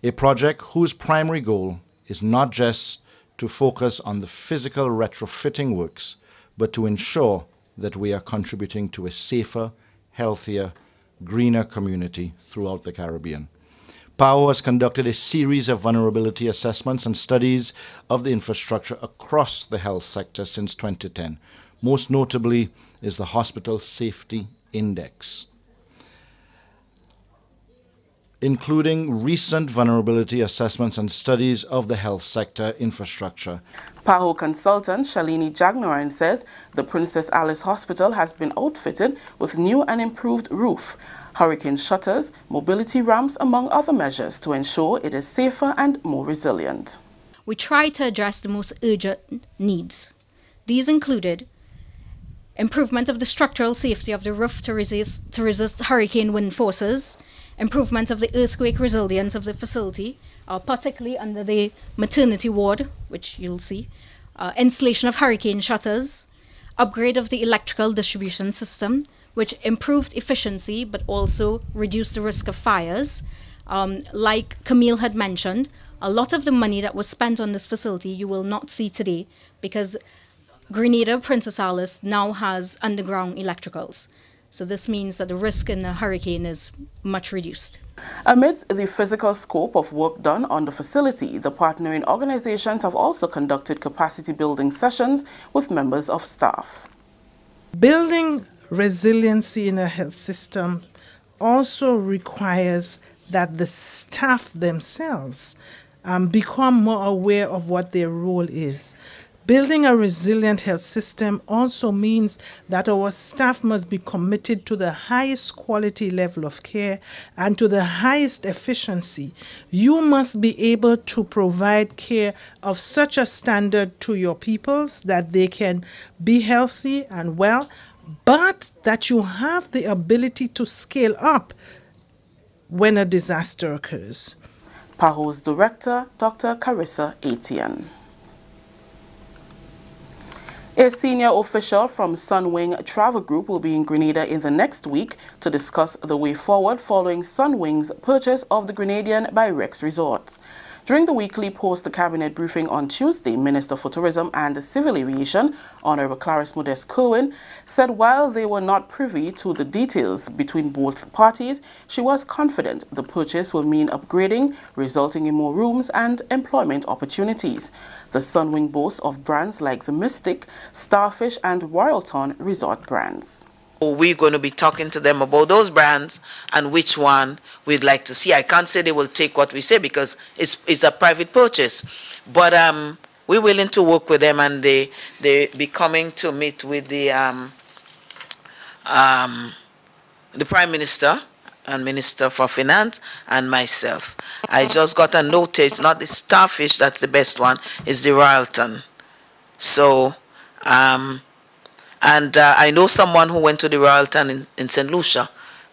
A project whose primary goal is not just to focus on the physical retrofitting works, but to ensure that we are contributing to a safer, healthier, greener community throughout the Caribbean. PAHO has conducted a series of vulnerability assessments and studies of the infrastructure across the health sector since 2010. Most notably is the Hospital Safety Index, including recent vulnerability assessments and studies of the health sector infrastructure. PAHO consultant Shalini Jagnaran says the Princess Alice Hospital has been outfitted with new and improved roof, hurricane shutters, mobility ramps, among other measures to ensure it is safer and more resilient. We try to address the most urgent needs. These included improvement of the structural safety of the roof to resist hurricane wind forces, improvement of the earthquake resilience of the facility, particularly under the maternity ward, which you'll see, installation of hurricane shutters, upgrade of the electrical distribution system, which improved efficiency but also reduced the risk of fires. Like Camille had mentioned, a lot of the money that was spent on this facility you will not see today because Grenada Princess Alice now has underground electricals. So this means that the risk in a hurricane is much reduced. Amidst the physical scope of work done on the facility, the partnering organizations have also conducted capacity building sessions with members of staff. Building resiliency in a health system also requires that the staff themselves become more aware of what their role is. Building a resilient health system also means that our staff must be committed to the highest quality level of care and to the highest efficiency. You must be able to provide care of such a standard to your peoples that they can be healthy and well, but that you have the ability to scale up when a disaster occurs. PAHO's director, Dr. Carissa Etienne. A senior official from Sunwing Travel Group will be in Grenada in the next week to discuss the way forward following Sunwing's purchase of the Grenadian by Rex Resorts. During the weekly post-cabinet briefing on Tuesday, Minister for Tourism and Civil Aviation, Honorable Clarice Modeste Kerwin, said while they were not privy to the details between both parties, she was confident the purchase will mean upgrading, resulting in more rooms and employment opportunities. The Sunwing boasts of brands like the Mystic, Starfish and Royalton resort brands. We're going to be talking to them about those brands and which one we'd like to see. I can't say they will take what we say because it's a private purchase. But we're willing to work with them, and they be coming to meet with the Prime Minister and Minister for Finance and myself. I just got a notice, it's not the Starfish that's the best one, it's the Royalton. So, and I know someone who went to the Royalton in St. Lucia,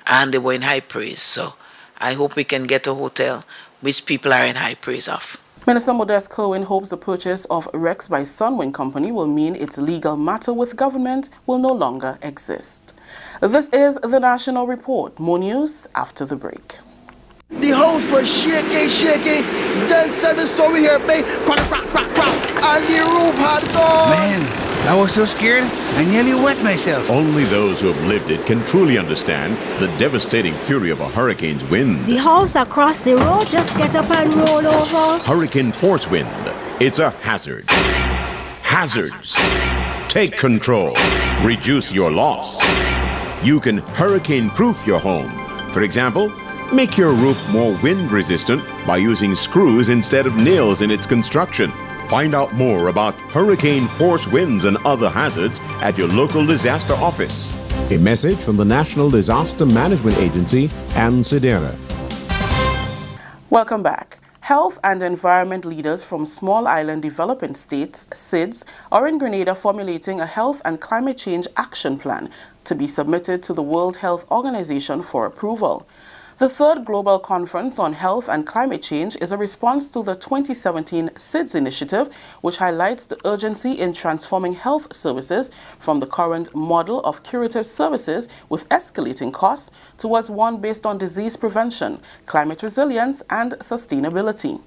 and they were in high praise. So I hope we can get a hotel which people are in high praise of. Minister Modeste Kerwin hopes the purchase of Rex by Sunwing Company will mean its legal matter with government will no longer exist. This is the National Report. More news after the break. The house was shaking. Then said the story here, babe. Crack, crack, crack, crack. And the roof had gone. Man. I was so scared, I nearly wet myself. Only those who have lived it can truly understand the devastating fury of a hurricane's wind. The house across the road just get up and roll over. Hurricane force wind. It's a hazard. Hazards. Take control. Reduce your loss. You can hurricane-proof your home. For example, make your roof more wind-resistant by using screws instead of nails in its construction. Find out more about hurricane force winds and other hazards at your local disaster office. A message from the National Disaster Management Agency and SEDERA. Welcome back. Health and environment leaders from small island developing states, SIDS, are in Grenada formulating a health and climate change action plan to be submitted to the World Health Organization for approval. The third Global Conference on Health and Climate Change is a response to the 2017 SIDS initiative, which highlights the urgency in transforming health services from the current model of curative services with escalating costs towards one based on disease prevention, climate resilience, and sustainability.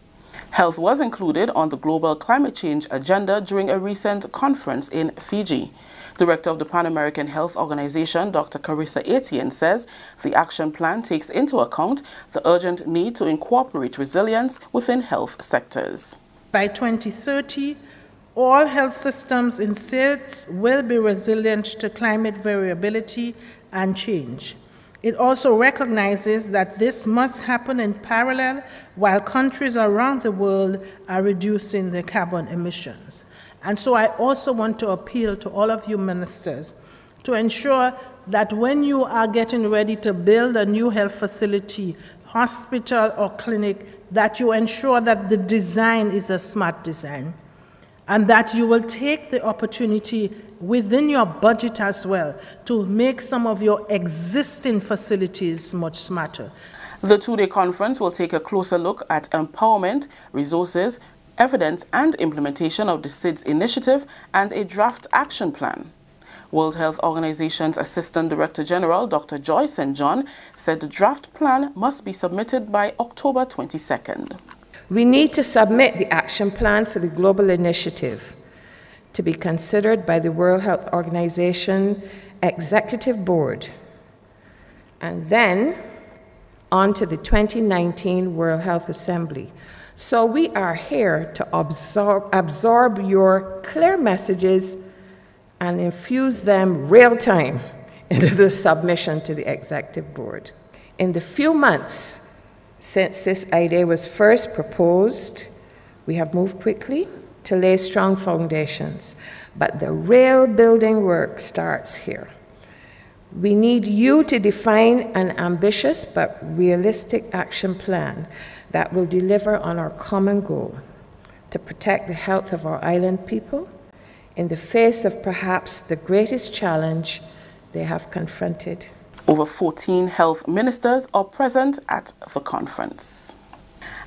Health was included on the global climate change agenda during a recent conference in Fiji. Director of the Pan American Health Organization, Dr. Carissa Etienne, says the action plan takes into account the urgent need to incorporate resilience within health sectors. By 2030, all health systems in SIDS will be resilient to climate variability and change. It also recognizes that this must happen in parallel while countries around the world are reducing their carbon emissions. And so I also want to appeal to all of you ministers to ensure that when you are getting ready to build a new health facility, hospital or clinic, that you ensure that the design is a smart design and that you will take the opportunity within your budget as well to make some of your existing facilities much smarter. The two-day conference will take a closer look at empowerment, resources, evidence and implementation of the SIDS initiative and a draft action plan. World Health Organization's Assistant Director General, Dr. Joy St. John, said the draft plan must be submitted by October 22nd. We need to submit the action plan for the global initiative to be considered by the World Health Organization Executive Board and then on to the 2019 World Health Assembly. So we are here to absorb your clear messages and infuse them real time into the submission to the Executive Board. In the few months since this idea was first proposed, we have moved quickly to lay strong foundations, but the real building work starts here. We need you to define an ambitious but realistic action plan that will deliver on our common goal to protect the health of our island people in the face of perhaps the greatest challenge they have confronted. Over 14 health ministers are present at the conference.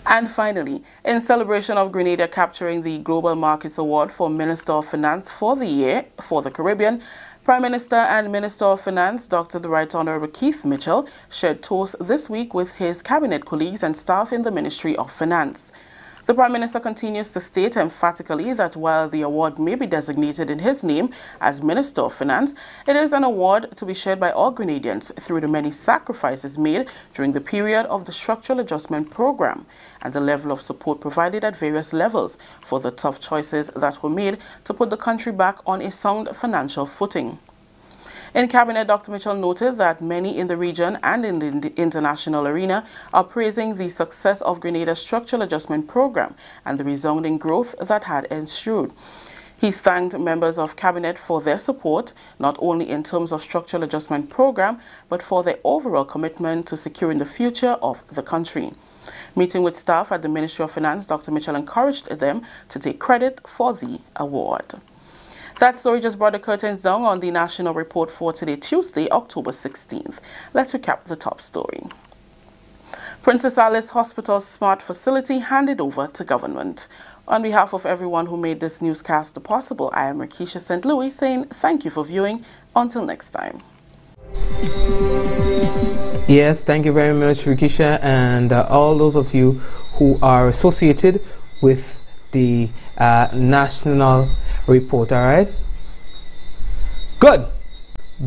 And finally, in celebration of Grenada capturing the Global Markets Award for Minister of Finance for the year for the Caribbean, Prime Minister and Minister of Finance, Dr. the Right Honorable Keith Mitchell, shared toast this week with his cabinet colleagues and staff in the Ministry of Finance. The Prime Minister continues to state emphatically that while the award may be designated in his name as Minister of Finance, it is an award to be shared by all Grenadians through the many sacrifices made during the period of the Structural Adjustment Program and the level of support provided at various levels for the tough choices that were made to put the country back on a sound financial footing. In Cabinet, Dr. Mitchell noted that many in the region and in the international arena are praising the success of Grenada's Structural Adjustment Program and the resounding growth that had ensued. He thanked members of Cabinet for their support, not only in terms of Structural Adjustment Program, but for their overall commitment to securing the future of the country. Meeting with staff at the Ministry of Finance, Dr. Mitchell encouraged them to take credit for the award. That story just brought the curtains down on the National Report for today, Tuesday, October 16th. Let's recap the top story. Princess Alice Hospital's smart facility handed over to government. On behalf of everyone who made this newscast possible, I am Rakisha St. Louis saying thank you for viewing. Until next time. Yes, thank you very much, Rikisha, and all those of you who are associated with the National Report, all right? Good.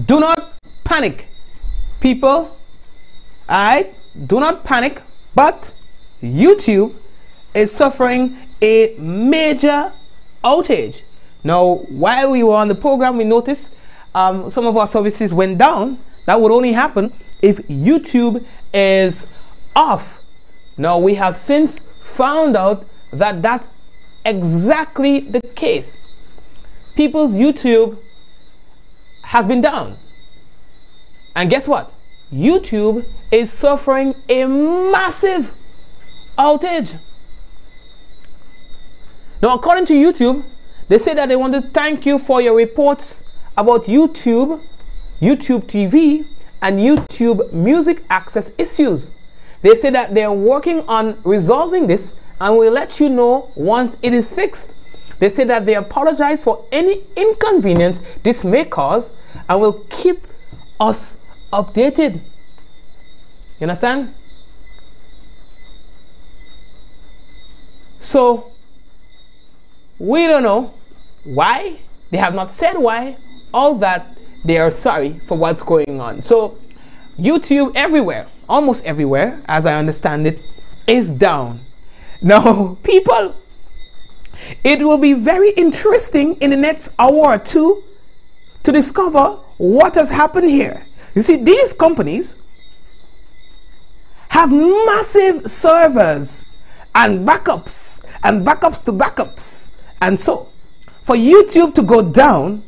Do not panic, people. Alright? Do not panic, but YouTube is suffering a major outage. Now, while we were on the program, we noticed some of our services went down. That would only happen if YouTube is off. Now, we have since found out that that's exactly the case. People's YouTube has been down. And guess what? YouTube is suffering a massive outage. Now, according to YouTube, they say that they want to thank you for your reports about YouTube TV, and YouTube music access issues. They say that they're working on resolving this and will let you know once it is fixed. They say that they apologize for any inconvenience this may cause and will keep us updated. You understand? So, we don't know why. They have not said why. All that they are sorry for what's going on. So, YouTube everywhere, almost everywhere, as I understand it, is down. Now, people, it will be very interesting in the next hour or two to discover what has happened here. You see, these companies have massive servers and backups and backups to backups. And so, for YouTube to go down,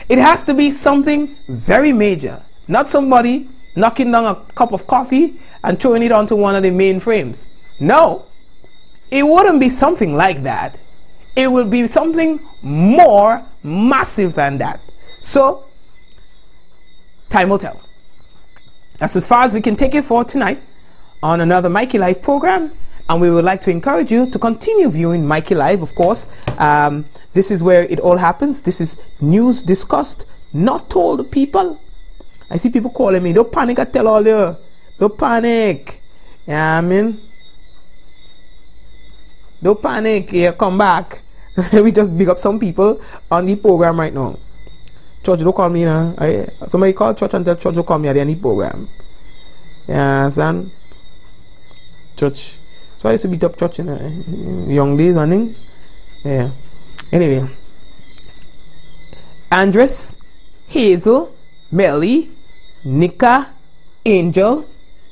it has to be something very major. Not somebody knocking down a cup of coffee and throwing it onto one of the mainframes. No, it wouldn't be something like that. It will be something more massive than that. So, time will tell. That's as far as we can take it for tonight on another Mikey Live program. And we would like to encourage you to continue viewing Mikey Live, of course. This is where it all happens. This is news discussed, not told people. I see people calling me, don't panic, I tell all you. Don't panic. Yeah, I mean, don't panic. Yeah, come back. We just big up some people on the program right now. Church, don't call me now. Somebody call church and tell church to call me at any program. Yeah, son. Church. So I used to beat up church in young days, I think. Yeah. Anyway. Andres, Hazel, Melly, Nika, Angel,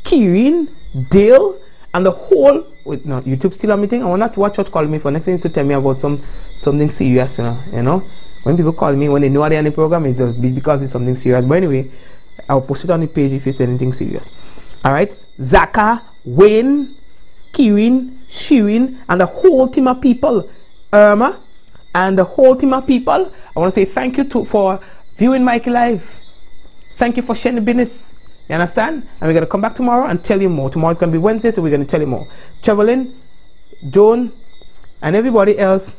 Kieran, Dale, and the whole. Wait, no, YouTube still on meeting. I want to watch church calling me for next thing to tell me about something serious, you know. When people call me, when they know they're on the program, it's just because it's something serious. But anyway, I'll post it on the page if it's anything serious. Alright. Zaka, Wayne, Kieran, Shirin, and the whole team of people, Irma, and the whole team of people, I want to say thank you for viewing Mikey Live. Thank you for sharing the business. You understand? And we're going to come back tomorrow and tell you more. Tomorrow's going to be Wednesday, so we're going to tell you more. Traveling, Joan, and everybody else.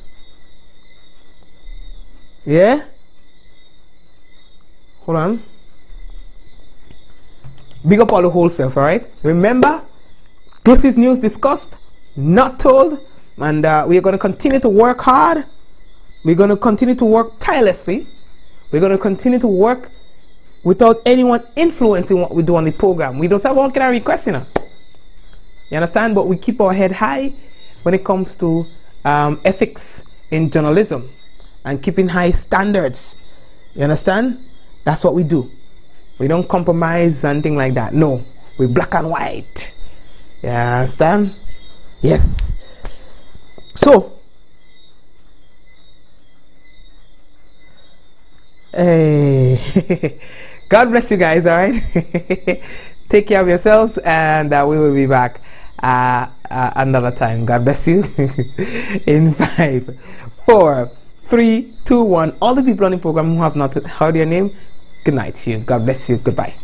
Yeah? Hold on. Big up all the whole self, alright? Remember, this is news discussed, not told, and we are going to continue to work hard. We're going to continue to work tirelessly. We're going to continue to work without anyone influencing what we do on the program. We don't have all kind of requests, you know. You understand? But we keep our head high when it comes to ethics in journalism and keeping high standards. You understand? That's what we do. We don't compromise and things like that. No, we're black and white. You understand? Yes. So, hey, God bless you guys, all right? Take care of yourselves, and we will be back another time. God bless you. In 5, 4, 3, 2, 1. All the people on the program who have not heard your name, good night to you. God bless you. Goodbye.